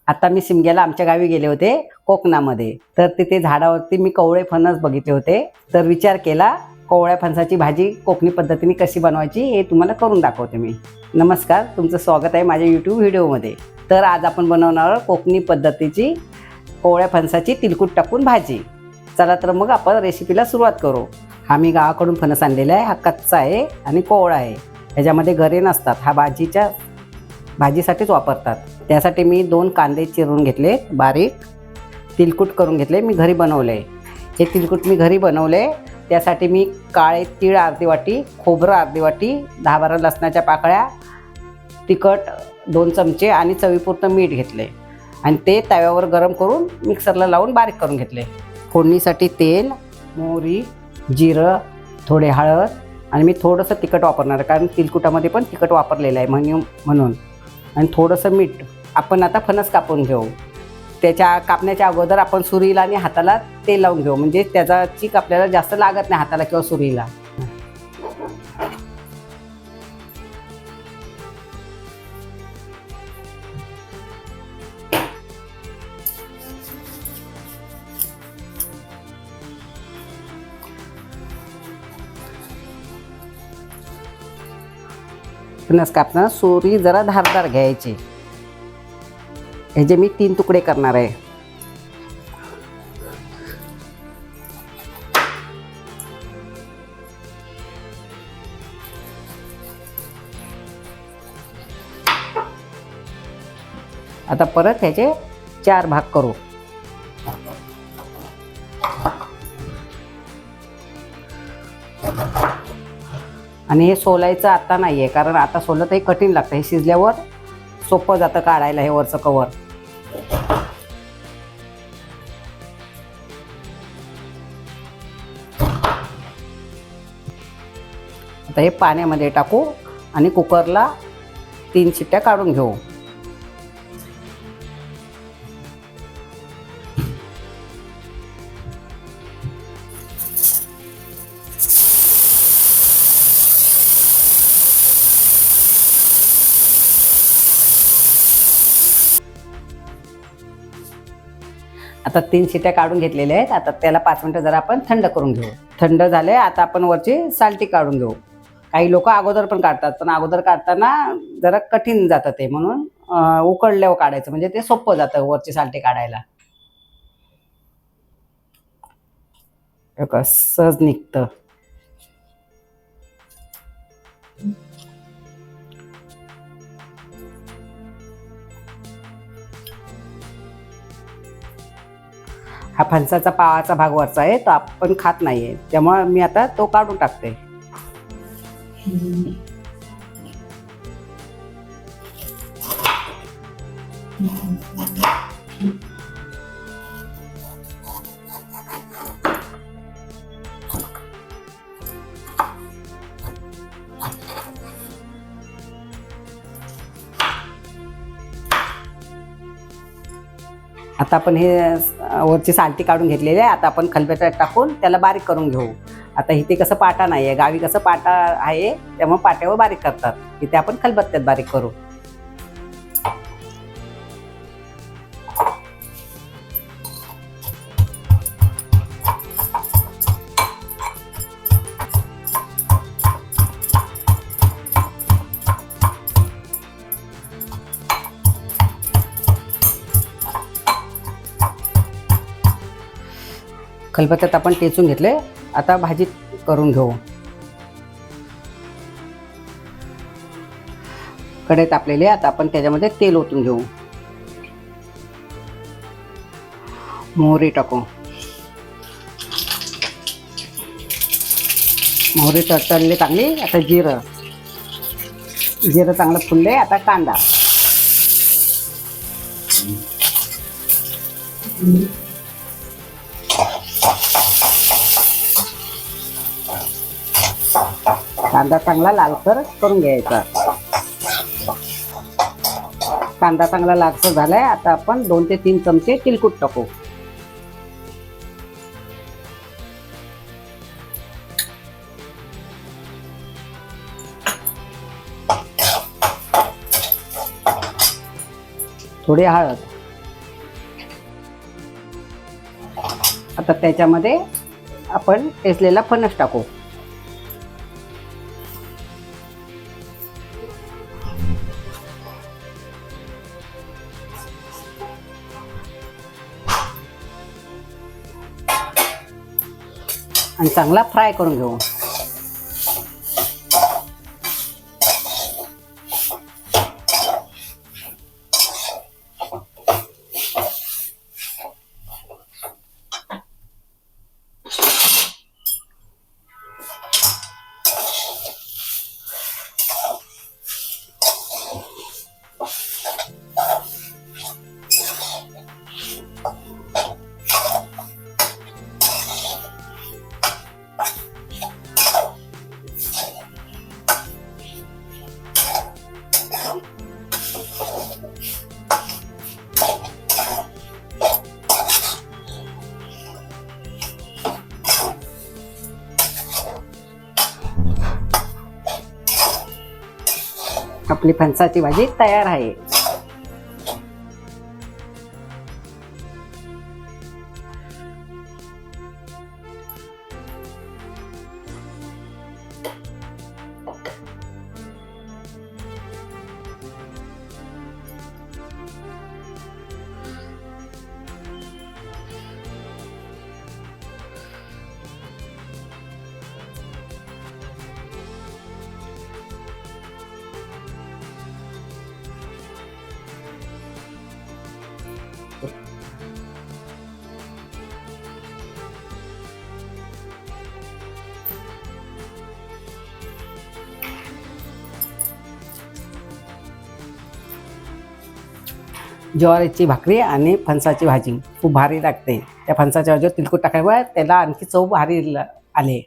आता मी शिमग्याला आमच्या गावी गेले होते कोकणामध्ये, तर तिथे झाडावरती मी कवळे फणस बघितले होते. तर विचार केला कवळ्या फणसाची भाजी कोकणी पद्धतीने कशी बनवायची हे तुम्हाला करून दाखवते मी. नमस्कार, तुमचं स्वागत आहे माझ्या यूट्यूब व्हिडिओमध्ये. तर आज आपण बनवणार कोकणी पद्धतीची कवळ्या फणसाची तिलकुट टाकून भाजी. चला तर मग आपण रेसिपीला सुरुवात करू. हा मी गावाकडून फणस आणलेला आहे. हा कच्चा आहे आणि कोवळा आहे. ह्याच्यामध्ये गरे नसतात. हा भाजीसाठीच वापरतात. त्यासाठी मी 2 कांदे चिरून घेतले, बारीक तिलकुट करून घेतले. मी घरी बनवले. हे तिलकुट मी घरी बनवले. त्यासाठी मी काळे तीळ अर्धी वाटी, खोबरं अर्धी वाटी, 10-12 लसणाच्या पाकळ्या, तिखट 2 चमचे आणि चवीपुरतं मीठ घेतले आणि ते तव्यावर गरम करून मिक्सरला लावून बारीक करून घेतले. फोडणीसाठी तेल, मोहरी, जिरं, थोडे हळद आणि मी थोडंसं तिखट वापरणार आहे कारण तिलकुटामध्ये पण तिखट वापरलेलं आहे म्हणून, आणि थोडंसं मीठ. आपण आता फणस कापून घेऊ. त्याच्या कापण्याच्या अगोदर आपण सुरीला आणि हाताला तेल लावून घेऊ, म्हणजे त्याचा चीक आपल्याला जास्त लागत नाही हाताला किंवा सुरीला. फणस कापताना सुरी जरा धारदार घ्यायची. ह्याचे मी 3 तुकडे करणार आहे. आता परत ह्याचे 4 भाग करू. आणि हे सोलायचं आता नाही आहे कारण आता सोललं तर हे कठीण लागतं. हे शिजल्यावर सोपं जातं काढायला हे वरचं कवर. आता हे पाण्यामध्ये टाकू आणि कुकरला 3 शिट्ट्या काढून घेऊ. आता 3 शिट्ट्या काढून घेतलेल्या आहेत. आता त्याला 5 मिनिटं जरा आपण थंड करून घेऊ. थंड झाले. आता आपण वरची सालटी काढून घेऊ. काही लोक अगोदर पण काढतात, पण अगोदर काढताना जरा कठीण जातं ते, म्हणून उकळल्यावर काढायचं म्हणजे ते सोपं जातं वरची सालटी काढायला. सहज निघतं. हा फणसाचा पावाचा भाग वरचा आहे, तो आपण खात नाहीये, त्यामुळे मी आता तो काढून टाकते. आता आपण हे वरची सालटी काढून घेतलेली आहे. आता आपण खलबत्त्यात टाकून त्याला बारीक करून घेऊ. आता इथे कसं पाटा नाही आहे, गावी कसं पाटा आहे त्यामुळे पाट्यावर बारीक करतात. इथे आपण खलबत्त्यात बारीक करू. खलबत्त्यात आपण टेचून घेतले. आता भाजी करून घेऊ. कढई तापलेली आहे. आता आपण त्याच्यामध्ये तेल ओतून घेऊ. मोहरी टाकू. मोहरी तळतळली चांगली. आता जिरं चांगलं फुलले. आता कांदा. कांदा चांगला लालसर करून घ्यायचा. कांदा चांगला लालसर झालाय. आता आपण 2 ते 3 चमचे तिलकुट टाकू. थोडी हळद. आता त्याच्यामध्ये आपण टेचलेला फणस टाकू. आणि चांगला फ्राय करून घेऊ. आपली फणसाची भाजी तयार आहे. ज्वारीची भाकरी आणि फणसाची भाजी खूप भारी लागते. त्या फणसाच्या भाजीवर तिलकुट टाकायवर त्याला आणखी चव भारी आले.